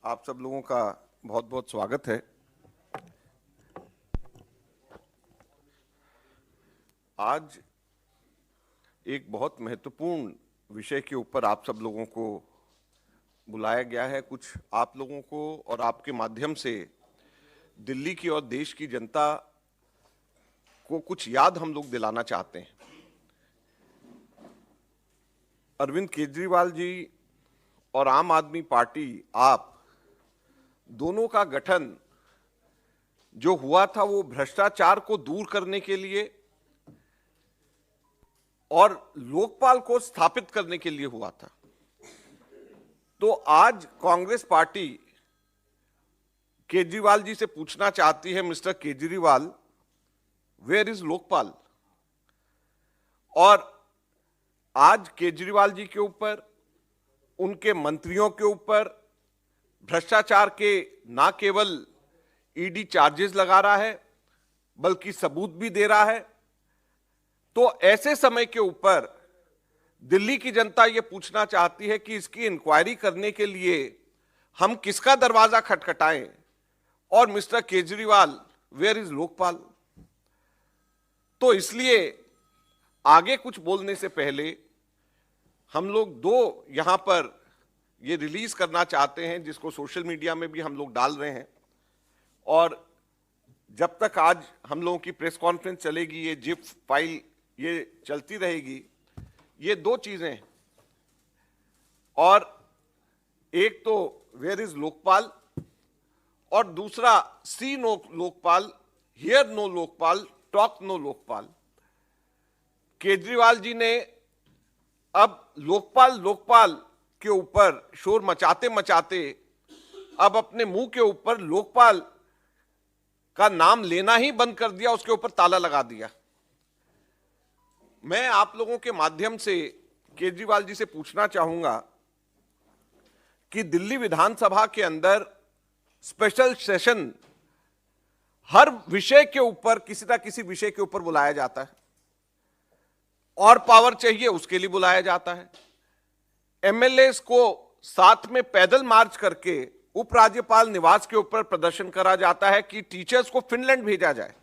आप सब लोगों का बहुत बहुत स्वागत है। आज एक बहुत महत्वपूर्ण विषय के ऊपर आप सब लोगों को बुलाया गया है। कुछ आप लोगों को और आपके माध्यम से दिल्ली की और देश की जनता को कुछ याद हम लोग दिलाना चाहते हैं। अरविंद केजरीवाल जी और आम आदमी पार्टी, आप दोनों का गठन जो हुआ था वो भ्रष्टाचार को दूर करने के लिए और लोकपाल को स्थापित करने के लिए हुआ था। तो आज कांग्रेस पार्टी केजरीवाल जी से पूछना चाहती है, mister Kejriwal, where is Lokpal? और आज केजरीवाल जी के ऊपर, उनके मंत्रियों के ऊपर भ्रष्टाचार के ना केवल ईडी चार्जेस लगा रहा है बल्कि सबूत भी दे रहा है। तो ऐसे समय के ऊपर दिल्ली की जनता यह पूछना चाहती है कि इसकी इंक्वायरी करने के लिए हम किसका दरवाजा खटखटाएं? और mister Kejriwal, where is Lokpal? तो इसलिए आगे कुछ बोलने से पहले हम लोग दो यहां पर ये रिलीज करना चाहते हैं, जिसको सोशल मीडिया में भी हम लोग डाल रहे हैं। और जब तक आज हम लोगों की प्रेस कॉन्फ्रेंस चलेगी, ये जिप फाइल ये चलती रहेगी। ये दो चीजें हैं, और एक तो वेयर इज लोकपाल और दूसरा see no Lokpal, hear no Lokpal, talk no Lokpal. Kejriwal ji ने अब लोकपाल के ऊपर शोर मचाते मचाते अब अपने मुंह के ऊपर लोकपाल का नाम लेना ही बंद कर दिया, उसके ऊपर ताला लगा दिया। मैं आप लोगों के माध्यम से केजरीवाल जी से पूछना चाहूंगा कि दिल्ली विधानसभा के अंदर स्पेशल सेशन हर विषय के ऊपर, किसी ना किसी विषय के ऊपर बुलाया जाता है, और पावर चाहिए उसके लिए बुलाया जाता है। एमएलएस को साथ में पैदल मार्च करके उपराज्यपाल निवास के ऊपर प्रदर्शन करा जाता है कि टीचर्स को फिनलैंड भेजा जाए।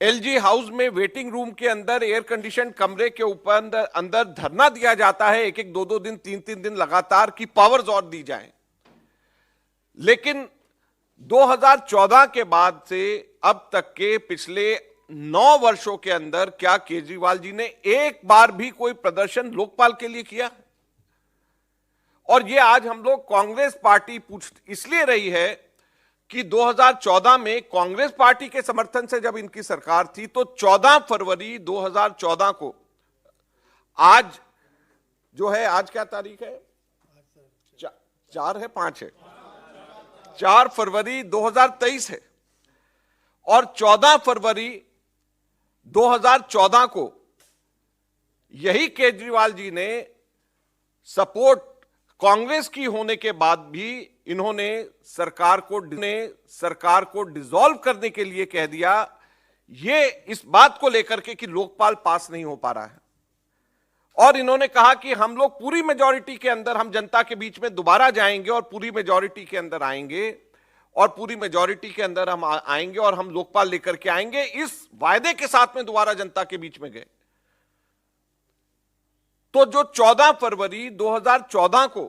एलजी हाउस में वेटिंग रूम के अंदर एयर कंडीशन कमरे के ऊपर अंदर धरना दिया जाता है, एक एक दो दो दिन, तीन तीन दिन लगातार, की पावर्स और दी जाएं। लेकिन 2014 के बाद से अब तक के पिछले 9 वर्षों के अंदर क्या केजरीवाल जी ने एक बार भी कोई प्रदर्शन लोकपाल के लिए किया? और ये आज हम लोग कांग्रेस पार्टी पूछ इसलिए रही है कि 2014 में कांग्रेस पार्टी के समर्थन से जब इनकी सरकार थी, तो 14 फरवरी 2014 को, आज जो है, आज क्या तारीख है? 4 है, 5 है, 4 फरवरी 2023 है। और 14 फरवरी 2014 को यही केजरीवाल जी ने सपोर्ट कांग्रेस की होने के बाद भी इन्होंने सरकार को डिसॉल्व करने के लिए कह दिया, ये इस बात को लेकर के कि लोकपाल पास नहीं हो पा रहा है। और इन्होंने कहा कि हम लोग पूरी मेजॉरिटी के अंदर, हम जनता के बीच में दोबारा जाएंगे और पूरी मेजॉरिटी के अंदर आएंगे, और पूरी मेजॉरिटी के अंदर हम आएंगे और हम लोकपाल लेकर के आएंगे। इस वायदे के साथ में दोबारा जनता के बीच में गए। तो जो 14 फरवरी 2014 को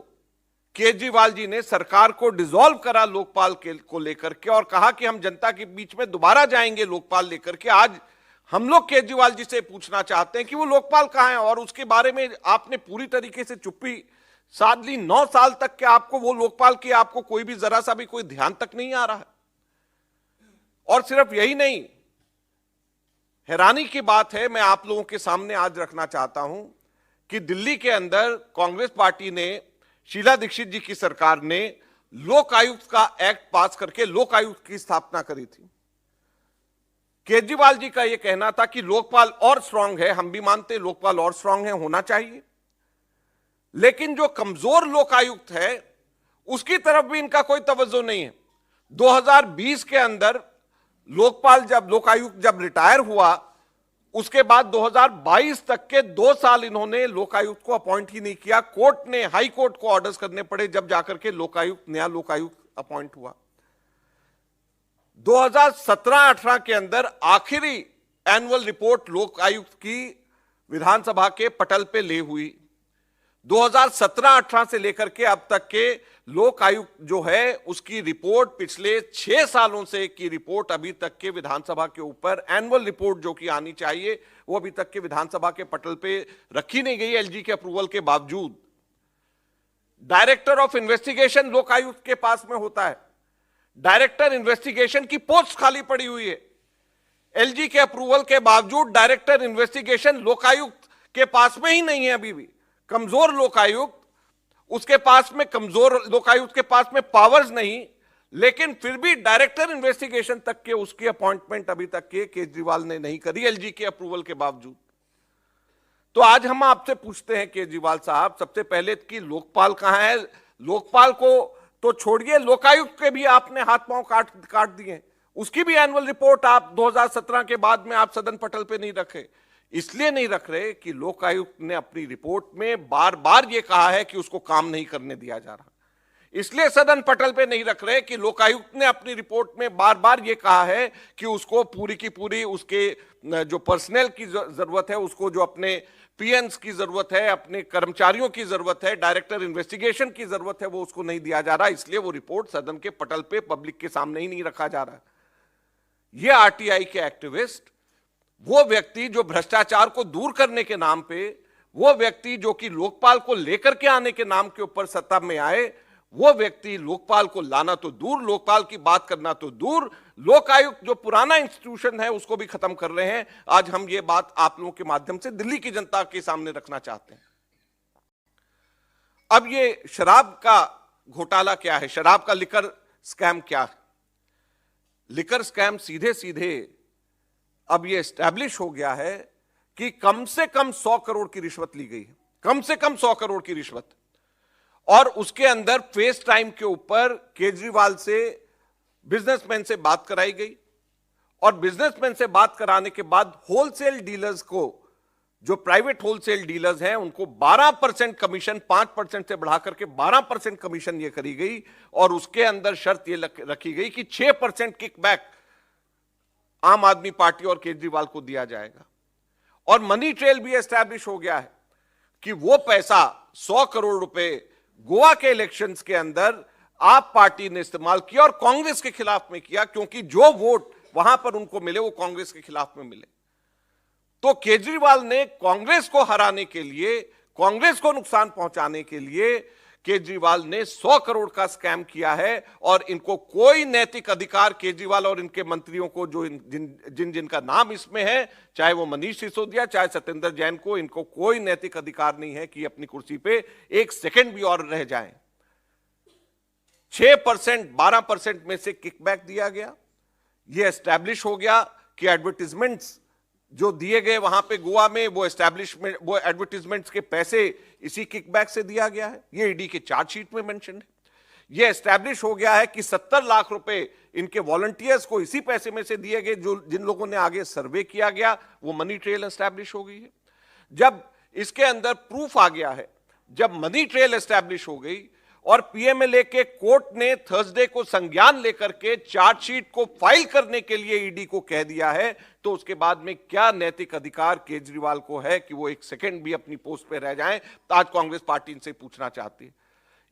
केजरीवाल जी ने सरकार को डिसॉल्व करा लोकपाल को लेकर के, और कहा कि हम जनता के बीच में दोबारा जाएंगे लोकपाल लेकर के, आज हम लोग केजरीवाल जी से पूछना चाहते हैं कि वो लोकपाल कहां है? और उसके बारे में आपने पूरी तरीके से चुप्पी साध ली। 9 साल तक के आपको वो लोकपाल की आपको कोई भी जरा सा भी कोई ध्यान तक नहीं आ रहा है। और सिर्फ यही नहीं, हैरानी की बात है, मैं आप लोगों के सामने आज रखना चाहता हूं कि दिल्ली के अंदर कांग्रेस पार्टी ने, शीला दीक्षित जी की सरकार ने लोक आयुक्त का एक्ट पास करके लोक आयुक्त की स्थापना करी थी। केजरीवाल जी का यह कहना था कि लोकपाल और स्ट्रांग है, हम भी मानते लोकपाल और स्ट्रांग है, होना चाहिए, लेकिन जो कमजोर लोक आयुक्त है उसकी तरफ भी इनका कोई तवज्जो नहीं है। 2020 के अंदर लोक आयुक्त जब रिटायर हुआ उसके बाद 2022 तक के 2 साल इन्होंने लोकायुक्त को अपॉइंट ही नहीं किया। कोर्ट ने, हाई कोर्ट को ऑर्डर्स करने पड़े, जब जाकर के नया लोकायुक्त अपॉइंट हुआ। 2017-18 के अंदर आखिरी एनुअल रिपोर्ट लोकायुक्त की विधानसभा के पटल पे ले हुई। 2017-18 से लेकर के अब तक के लोक आयुक्त जो है उसकी रिपोर्ट, पिछले 6 सालों से की रिपोर्ट अभी तक के विधानसभा के ऊपर, एनुअल रिपोर्ट जो कि आनी चाहिए वो अभी तक के विधानसभा के पटल पे रखी नहीं गई एलजी के अप्रूवल के बावजूद। डायरेक्टर ऑफ इन्वेस्टिगेशन लोक आयुक्त के पास में होता है, डायरेक्टर इन्वेस्टिगेशन की पोस्ट खाली पड़ी हुई है। एलजी के अप्रूवल के बावजूद डायरेक्टर इन्वेस्टिगेशन लोकायुक्त के पास में ही नहीं है अभी भी। कमजोर लोकायुक्त, उसके पास में कमजोर लोकायुक्त के पास में पावर्स नहीं, लेकिन फिर भी डायरेक्टर इन्वेस्टिगेशन तक के उसकी अपॉइंटमेंट अभी तक के केजरीवाल ने नहीं करी एलजी के अप्रूवल के बावजूद। तो आज हम आपसे पूछते हैं केजरीवाल साहब, सबसे पहले कि लोकपाल कहां है? लोकपाल को तो छोड़िए, लोकायुक्त के भी आपने हाथ पांव काट दिए। उसकी भी एनुअल रिपोर्ट आप 2017 के बाद में आप सदन पटल पे नहीं रखे। इसलिए नहीं रख रहे कि लोकायुक्त ने अपनी रिपोर्ट में बार बार यह कहा है कि उसको काम नहीं करने दिया जा रहा। इसलिए सदन पटल पे नहीं रख रहे कि लोकायुक्त ने अपनी रिपोर्ट में बार बार यह कहा है कि उसको पूरी की पूरी उसके जो पर्सनल की जरूरत है, उसको जो अपने पीएन्स की जरूरत है, अपने कर्मचारियों की जरूरत है, डायरेक्टर इन्वेस्टिगेशन की जरूरत है, वो उसको नहीं दिया जा रहा। इसलिए वो रिपोर्ट सदन के पटल पे पब्लिक के सामने ही नहीं रखा जा रहा। ये आरटीआई के एक्टिविस्ट, वो व्यक्ति जो भ्रष्टाचार को दूर करने के नाम पे, वो व्यक्ति जो कि लोकपाल को लेकर के आने के नाम के ऊपर सत्ता में आए, वो व्यक्ति लोकपाल को लाना तो दूर, लोकपाल की बात करना तो दूर, लोकायुक्त जो पुराना इंस्टीट्यूशन है उसको भी खत्म कर रहे हैं। आज हम ये बात आप लोगों के माध्यम से दिल्ली की जनता के सामने रखना चाहते हैं। अब ये शराब का घोटाला क्या है, शराब का लिकर स्कैम क्या है? लिकर स्कैम सीधे सीधे अब यह एस्टैब्लिश हो गया है कि कम से कम 100 करोड़ की रिश्वत ली गई है, कम से कम 100 करोड़ की रिश्वत। और उसके अंदर फेस टाइम के ऊपर केजरीवाल से बिजनेसमैन से बात कराई गई, और बिजनेसमैन से बात कराने के बाद होलसेल डीलर्स को, जो प्राइवेट होलसेल डीलर्स हैं, उनको 12% कमीशन 5% से बढ़ा करके 12% कमीशन ये करी गई। और उसके अंदर शर्त ये रखी गई कि 6% किकबैक आम आदमी पार्टी और केजरीवाल को दिया जाएगा। और मनी ट्रेल भी एस्टैब्लिश हो गया है कि वो पैसा 100 करोड़ रुपए गोवा के इलेक्शंस के अंदर आप पार्टी ने इस्तेमाल किया और कांग्रेस के खिलाफ में किया, क्योंकि जो वोट वहां पर उनको मिले वो कांग्रेस के खिलाफ में मिले। तो केजरीवाल ने कांग्रेस को हराने के लिए, कांग्रेस को नुकसान पहुंचाने के लिए केजरीवाल ने 100 करोड़ का स्कैम किया है। और इनको कोई नैतिक अधिकार, केजरीवाल और इनके मंत्रियों को, जो जिनका नाम इसमें है, चाहे वो मनीष सिसोदिया, चाहे सत्येंद्र जैन को, इनको कोई नैतिक अधिकार नहीं है कि अपनी कुर्सी पे एक सेकंड भी और रह जाएं। 6% 12% में से किकबैक दिया गया। यह एस्टैब्लिश हो गया कि एडवर्टीजमेंट्स जो दिए गए वहां पे गोवा में, वो एस्टैब्लिशमेंट, वो एडवर्टीजमेंट्स के पैसे इसी किकबैक से दिया गया है। ये ईडी के चार्जशीट में मेंशन है। ये एस्टैब्लिश हो गया है कि 70 लाख रुपए इनके वॉलंटियर्स को इसी पैसे में से दिए गए, जो जिन लोगों ने आगे सर्वे किया गया, वो मनी ट्रेल एस्टैब्लिश हो गई है। जब इसके अंदर प्रूफ आ गया है, जब मनी ट्रेल एस्टैब्लिश हो गई और पीएमएलए के कोर्ट ने थर्सडे को संज्ञान लेकर के चार्जशीट को फाइल करने के लिए ईडी को कह दिया है, तो उसके बाद में क्या नैतिक अधिकार केजरीवाल को है कि वो एक सेकंड भी अपनी पोस्ट पे रह जाएं? तो आज कांग्रेस पार्टी इनसे पूछना चाहती है।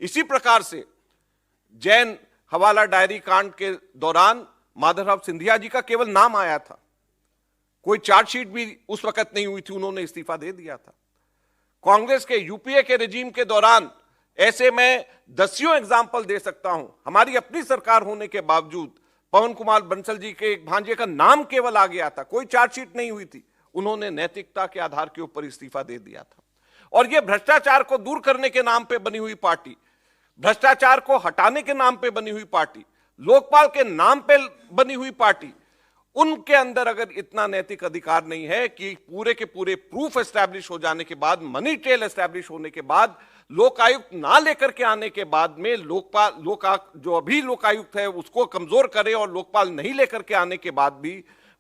इसी प्रकार से जैन हवाला डायरी कांड के दौरान माधवराव सिंधिया जी का केवल नाम आया था, कोई चार्जशीट भी उस वक्त नहीं हुई थी, उन्होंने इस्तीफा दे दिया था। कांग्रेस के यूपीए के रेजीम के दौरान ऐसे मैं दसियों एग्जाम्पल दे सकता हूं। हमारी अपनी सरकार होने के बावजूद पवन कुमार बंसल जी के एक भांजे का नाम केवल आ गया था, कोई चार्जशीट नहीं हुई थी, उन्होंने नैतिकता के आधार के ऊपर इस्तीफा दे दिया था। और यह भ्रष्टाचार को दूर करने के नाम पे बनी हुई पार्टी, भ्रष्टाचार को हटाने के नाम पे बनी हुई पार्टी, लोकपाल के नाम पे बनी हुई पार्टी, उनके अंदर अगर इतना नैतिक अधिकार नहीं है कि पूरे के पूरे प्रूफ एस्टैब्लिश हो जाने के बाद, मनी ट्रेल एस्टैब्लिश होने के बाद, लोकायुक्त ना लेकर के आने के बाद में जो अभी लोकायुक्त है उसको कमजोर करे और लोकपाल नहीं लेकर के आने के बाद भी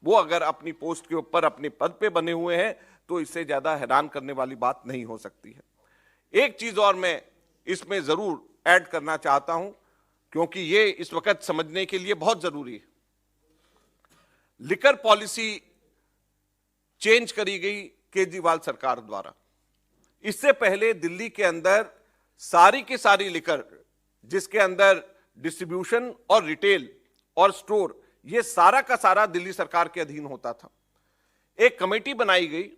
वो अगर अपनी पोस्ट के ऊपर अपने पद पे बने हुए हैं तो इससे ज्यादा हैरान करने वाली बात नहीं हो सकती है। एक चीज और मैं इसमें जरूर ऐड करना चाहता हूं, क्योंकि ये इस वक्त समझने के लिए बहुत जरूरी है। लिकर पॉलिसी चेंज करी गई केजरीवाल सरकार द्वारा। इससे पहले दिल्ली के अंदर सारी की सारी लिकर, जिसके अंदर डिस्ट्रीब्यूशन और रिटेल और स्टोर, ये सारा का सारा दिल्ली सरकार के अधीन होता था। एक कमेटी बनाई गई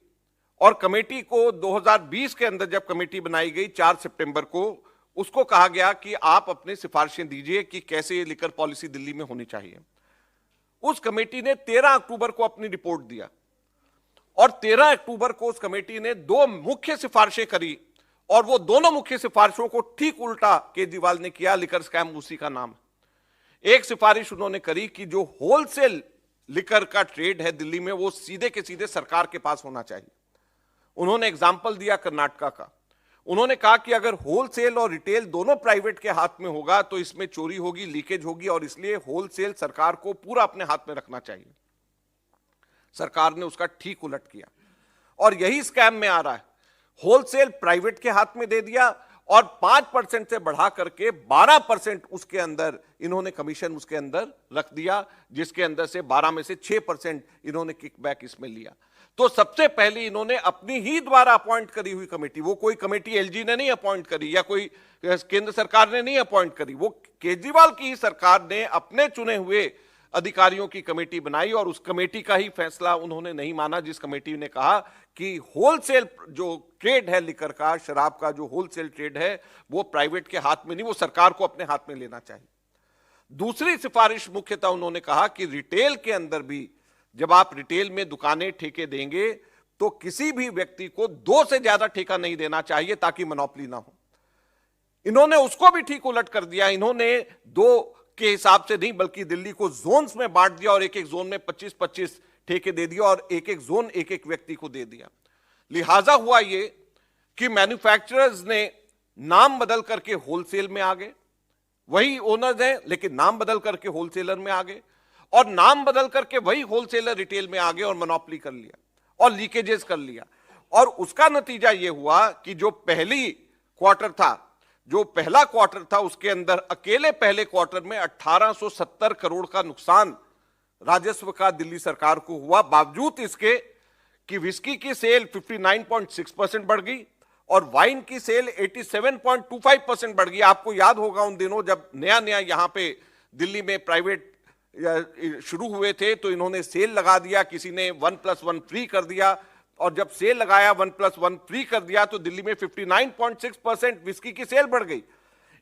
और कमेटी को 2020 के अंदर जब कमेटी बनाई गई 4 सितंबर को, उसको कहा गया कि आप अपने सिफारिशें दीजिए कि कैसे ये लिकर पॉलिसी दिल्ली में होनी चाहिए। उस कमेटी ने 13 अक्टूबर को अपनी रिपोर्ट दिया और 13 अक्टूबर को उस कमेटी ने 2 मुख्य सिफारिशें करी और वो दोनों मुख्य सिफारिशों को ठीक उल्टा केजरीवाल ने किया। लिकर स्कैम उसी का नाम है। एक सिफारिश उन्होंने करी कि जो होलसेल लिकर का ट्रेड है दिल्ली में, वो सीधे के सीधे सरकार के पास होना चाहिए। उन्होंने एग्जाम्पल दिया कर्नाटका का। उन्होंने कहा कि अगर होलसेल और रिटेल दोनों प्राइवेट के हाथ में होगा तो इसमें चोरी होगी, लीकेज होगी, और इसलिए होलसेल सरकार को पूरा अपने हाथ में रखना चाहिए। सरकार ने उसका ठीक उलट किया और यही स्कैम में आ रहा है। होलसेल प्राइवेट के हाथ में दे दिया और 5% से बढ़ा करके 12% उसके अंदर इन्होंने कमीशन उसके अंदर रख दिया, जिसके अंदर से 12 में से 6% इन्होंने किकबैक इसमें लिया। तो सबसे पहले इन्होंने अपनी ही द्वारा अपॉइंट करी हुई कमेटी, वो कोई कमेटी एलजी ने नहीं अपॉइंट करी या कोई केंद्र सरकार ने नहीं अपॉइंट करी, वो केजरीवाल की ही सरकार ने अपने चुने हुए अधिकारियों की कमेटी बनाई और उस कमेटी का ही फैसला उन्होंने नहीं माना, जिस कमेटी ने कहा कि होलसेल जो ट्रेड है लिकर का, शराब का जो होलसेल ट्रेड है, वो प्राइवेट के हाथ में नहीं, वो सरकार को अपने हाथ में लेना चाहिए। दूसरी सिफारिश मुख्यतः उन्होंने कहा कि रिटेल के अंदर भी जब आप रिटेल में दुकानें ठेके देंगे तो किसी भी व्यक्ति को 2 से ज्यादा ठेका नहीं देना चाहिए ताकि मोनोपोली ना हो। इन्होंने उसको भी ठीक उलट कर दिया। इन्होंने 2 के हिसाब से नहीं बल्कि दिल्ली को जोन्स में बांट दिया और एक एक जोन में 25-25 ठेके दे दिया और एक एक जोन एक एक व्यक्ति को दे दिया। लिहाजा हुआ ये कि मैन्युफैक्चरर्स ने नाम बदल करके होलसेल में आ गए, वही ओनर्स हैं लेकिन नाम बदल करके होलसेलर में आ गए, और नाम बदल करके वही होलसेलर रिटेल में आ गए और मोनोपोली कर लिया और लीकेजेस कर लिया। और उसका नतीजा यह हुआ कि जो पहला क्वार्टर था उसके अंदर अकेले पहले क्वार्टर में 1870 करोड़ का नुकसान राजस्व का दिल्ली सरकार को हुआ, बावजूद इसके कि विस्की की सेल 59.6% बढ़ गई और वाइन की सेल 87.25% बढ़ गई। आपको याद होगा उन दिनों जब नया नया यहां पे दिल्ली में प्राइवेट शुरू हुए थे तो इन्होंने सेल लगा दिया, किसी ने 1+1 फ्री कर दिया, और जब सेल लगाया 1+1 फ्री कर दिया तो दिल्ली में 59.6% विस्की की सेल बढ़ गई,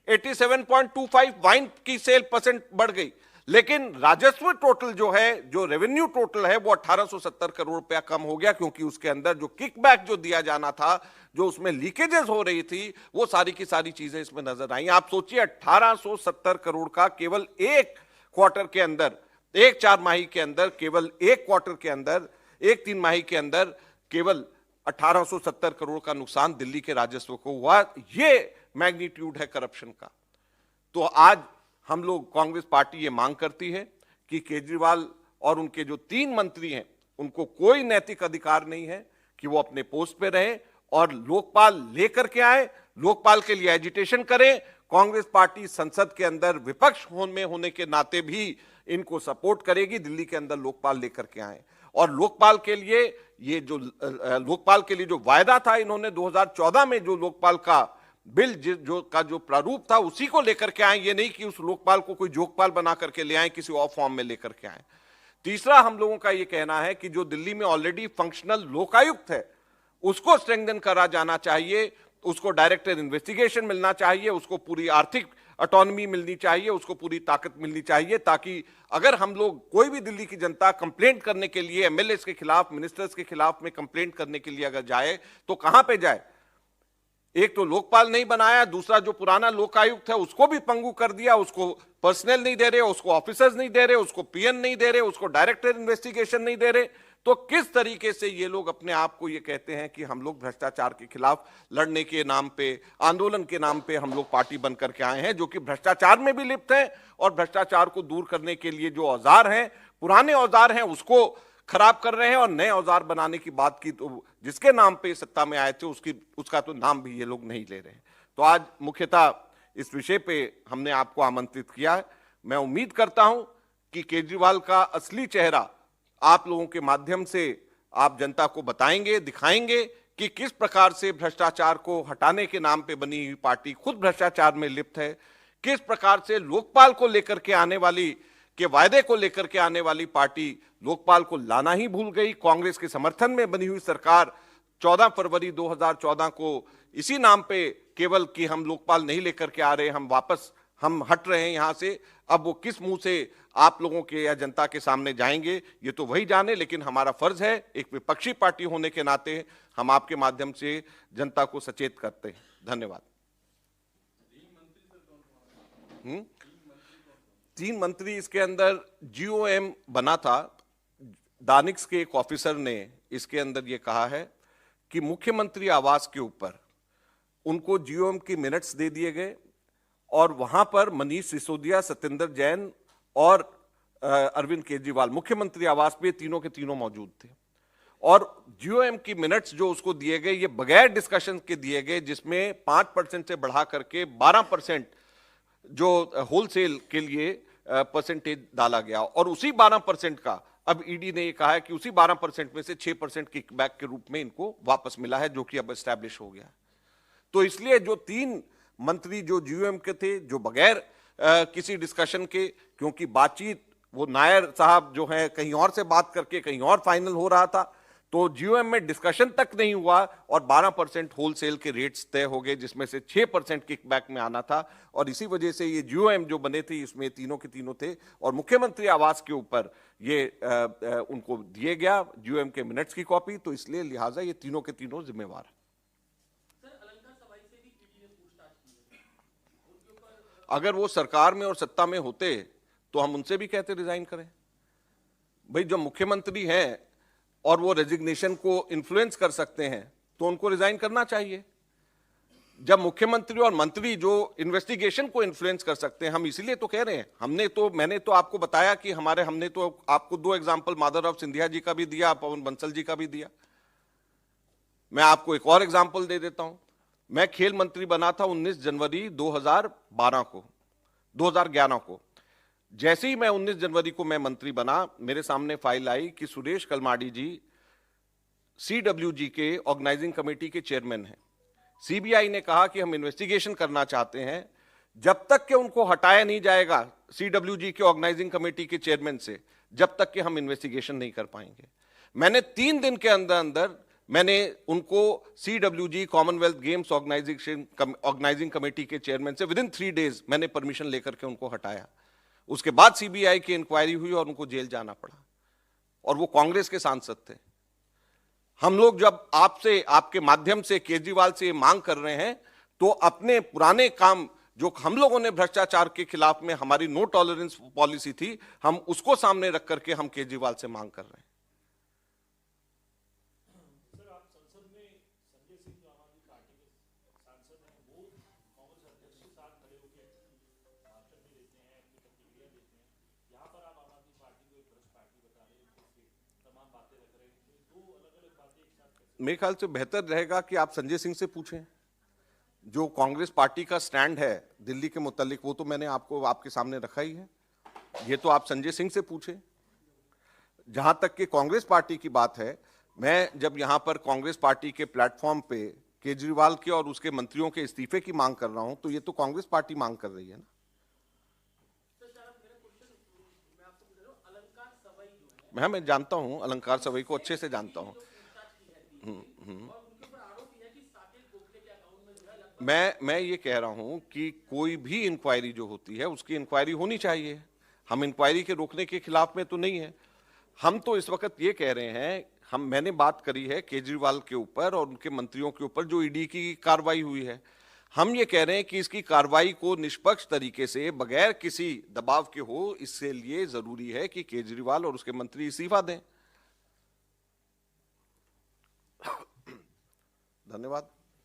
87.25 वाइन की सेल परसेंट बढ़ गई, लेकिन राजस्व टोटल जो है, जो रेवेन्यू टोटल है, वो 1870 करोड़ रुपया कम हो गया, क्योंकि उसके अंदर जो किकबैक जो दिया जाना था, जो उसमें लीकेजेस हो रही थी, वो सारी की सारी चीजें इसमें नजर आई। आप सोचिए 1870 करोड़ का केवल एक क्वार्टर के अंदर, एक 4 माही के अंदर, केवल एक क्वार्टर के अंदर, एक 3 माही के अंदर केवल 1870 करोड़ का नुकसान दिल्ली के राजस्व को हुआ। ये मैग्नीट्यूड है करप्शन का। तो आज हम लोग, कांग्रेस पार्टी ये मांग करती है कि केजरीवाल और उनके जो 3 मंत्री हैं, उनको कोई नैतिक अधिकार नहीं है कि वो अपने पोस्ट पे रहे और लोकपाल लेकर के आए, लोकपाल के लिए एजिटेशन करें। कांग्रेस पार्टी संसद के अंदर विपक्ष होने के नाते भी इनको सपोर्ट करेगी, दिल्ली के अंदर लोकपाल लेकर के आए। और लोकपाल के लिए जो वायदा था इन्होंने 2014 में, जो लोकपाल का बिल जो प्रारूप था उसी को लेकर के आए, ये नहीं कि उस लोकपाल को कोई जोकपाल बना करके ले आए, किसी और फॉर्म में लेकर के आए। तीसरा, हम लोगों का ये कहना है कि जो दिल्ली में ऑलरेडी फंक्शनल लोकायुक्त है उसको स्ट्रेंथन करा जाना चाहिए, उसको डायरेक्टर इन्वेस्टिगेशन मिलना चाहिए, उसको पूरी आर्थिक ऑटोनॉमी मिलनी चाहिए, उसको पूरी ताकत मिलनी चाहिए, ताकि अगर हम लोग, कोई भी दिल्ली की जनता कंप्लेंट करने के लिए एमएलए के खिलाफ, मिनिस्टर्स के खिलाफ में कंप्लेंट करने के लिए अगर जाए तो कहां पे जाए? एक तो लोकपाल नहीं बनाया, दूसरा जो पुराना लोकायुक्त है उसको भी पंगु कर दिया, उसको पर्सनल नहीं दे रहे, उसको ऑफिसर्स नहीं दे रहे, उसको पीएन नहीं दे रहे, उसको डायरेक्टर इन्वेस्टिगेशन नहीं दे रहे। तो किस तरीके से ये लोग अपने आप को ये कहते हैं कि हम लोग भ्रष्टाचार के खिलाफ लड़ने के नाम पे, आंदोलन के नाम पे हम लोग पार्टी बन करके आए हैं, जो कि भ्रष्टाचार में भी लिप्त है और भ्रष्टाचार को दूर करने के लिए जो औजार हैं, पुराने औजार हैं, उसको खराब कर रहे हैं और नए औजार बनाने की बात की तो जिसके नाम पे सत्ता में आए थे उसका तो नाम भी ये लोग नहीं ले रहे हैं। तो आज मुख्यतः इस विषय पे हमने आपको आमंत्रित किया है। मैं उम्मीद करता हूं कि केजरीवाल का असली चेहरा आप लोगों के माध्यम से आप जनता को बताएंगे, दिखाएंगे कि किस प्रकार से भ्रष्टाचार को हटाने के नाम पे बनी हुई पार्टी खुद भ्रष्टाचार में लिप्त है, किस प्रकार से लोकपाल को लेकर के आने वाली के वायदे को लेकर के आने वाली पार्टी लोकपाल को लाना ही भूल गई। कांग्रेस के समर्थन में बनी हुई सरकार 14 फरवरी 2014 को इसी नाम पे केवल कि हम लोकपाल नहीं लेकर के आ रहे, हम हट रहे हैं यहां से, अब वो किस मुंह से आप लोगों के या जनता के सामने जाएंगे ये तो वही जाने। लेकिन हमारा फर्ज है एक विपक्षी पार्टी होने के नाते हम आपके माध्यम से जनता को सचेत करते हैं। धन्यवाद। 3 मंत्री इसके अंदर जीओएम बना था। दानिक्स के एक ऑफिसर ने इसके अंदर यह कहा है कि मुख्यमंत्री आवास के ऊपर उनको जीओएम की मिनट्स दे दिए गए और वहां पर मनीष सिसोदिया, सत्येंद्र जैन और अरविंद केजरीवाल मुख्यमंत्री आवास पे तीनों के तीनों मौजूद थे और जीओएम की मिनट्स जो उसको दिए गए ये बगैर डिस्कशन के दिए गए, जिसमें 5% से बढ़ा करके 12% जो होलसेल के लिए परसेंटेज डाला गया और उसी 12% का अब ईडी ने ये कहा है कि उसी 12% में से 6% किकबैक के रूप में इनको वापस मिला है, जो कि अब एस्टैब्लिश हो गया। तो इसलिए जो 3 मंत्री जो जीओएम के थे, जो बगैर किसी डिस्कशन के, क्योंकि बातचीत वो नायर साहब जो है कहीं और से बात करके कहीं और फाइनल हो रहा था, तो जीओएम में डिस्कशन तक नहीं हुआ और 12% होलसेल के रेट्स तय हो गए, जिसमें से 6% किकबैक में आना था। और इसी वजह से ये जीओएम जो बने थे इसमें तीनों के तीनों थे और मुख्यमंत्री आवास के ऊपर ये उनको दिए गया जीओएम के मिनट्स की कॉपी, तो इसलिए लिहाजा ये तीनों के तीनों जिम्मेवार है। अगर वो सरकार में और सत्ता में होते तो हम उनसे भी कहते रिजाइन करें। भाई जो मुख्यमंत्री हैं और वो रेजिग्नेशन को इन्फ्लुएंस कर सकते हैं तो उनको रिजाइन करना चाहिए। जब मुख्यमंत्री और मंत्री जो इन्वेस्टिगेशन को इन्फ्लुएंस कर सकते हैं, हम इसीलिए तो कह रहे हैं। मैंने तो आपको बताया कि हमने तो आपको 2 एग्जाम्पल माधवराव सिंधिया जी का भी दिया, पवन बंसल जी का भी दिया। मैं आपको एक और एग्जाम्पल दे देता हूं। मैं खेल मंत्री बना था 19 जनवरी 2011 को। जैसे ही मैं 19 जनवरी को मैं मंत्री बना, मेरे सामने फाइल आई कि सुरेश कलमाडी जी CWG के ऑर्गेनाइजिंग कमेटी के चेयरमैन हैं। सीबीआई ने कहा कि हम इन्वेस्टिगेशन करना चाहते हैं, जब तक कि उनको हटाया नहीं जाएगा CWG के ऑर्गेनाइजिंग कमेटी के चेयरमैन से, जब तक कि हम इन्वेस्टिगेशन नहीं कर पाएंगे। मैंने 3 दिन के अंदर अंदर मैंने उनको CWG Commonwealth Games organising committee के चेयरमैन से विदिन 3 डेज मैंने परमिशन लेकर के उनको हटाया। उसके बाद सीबीआई की इंक्वायरी हुई और उनको जेल जाना पड़ा और वो कांग्रेस के सांसद थे। हम लोग जब आपसे, आपके माध्यम से केजरीवाल से मांग कर रहे हैं तो अपने पुराने काम जो हम लोगों ने भ्रष्टाचार के खिलाफ में हमारी नो टॉलरेंस पॉलिसी थी, हम उसको सामने रख करके हम केजरीवाल से मांग कर रहे हैं। मेरे ख्याल से बेहतर रहेगा कि आप संजय सिंह से पूछें। जो कांग्रेस पार्टी का स्टैंड है दिल्ली के मुतालिक, वो तो मैंने आपको आपके सामने रखा ही है। ये तो आप संजय सिंह से पूछें। जहां तक कि कांग्रेस पार्टी की बात है, मैं जब यहां पर कांग्रेस पार्टी के प्लेटफॉर्म पे केजरीवाल के और उसके मंत्रियों के इस्तीफे की मांग कर रहा हूं, तो ये तो कांग्रेस पार्टी मांग कर रही है ना। मैं जानता हूं, अलंकार सवई को अच्छे से जानता हूं। मैं ये कह रहा हूं कि कोई भी इंक्वायरी जो होती है उसकी इंक्वायरी होनी चाहिए। हम इंक्वायरी के रोकने के खिलाफ में तो नहीं है। हम तो इस वक्त ये कह रहे हैं, मैंने बात करी है केजरीवाल के ऊपर और उनके मंत्रियों के ऊपर जो ईडी की कार्रवाई हुई है। हम ये कह रहे हैं कि इसकी कार्रवाई को निष्पक्ष तरीके से बगैर किसी दबाव के हो, इसके लिए जरूरी है कि केजरीवाल और उसके मंत्री इस्तीफा दें। धन्यवाद।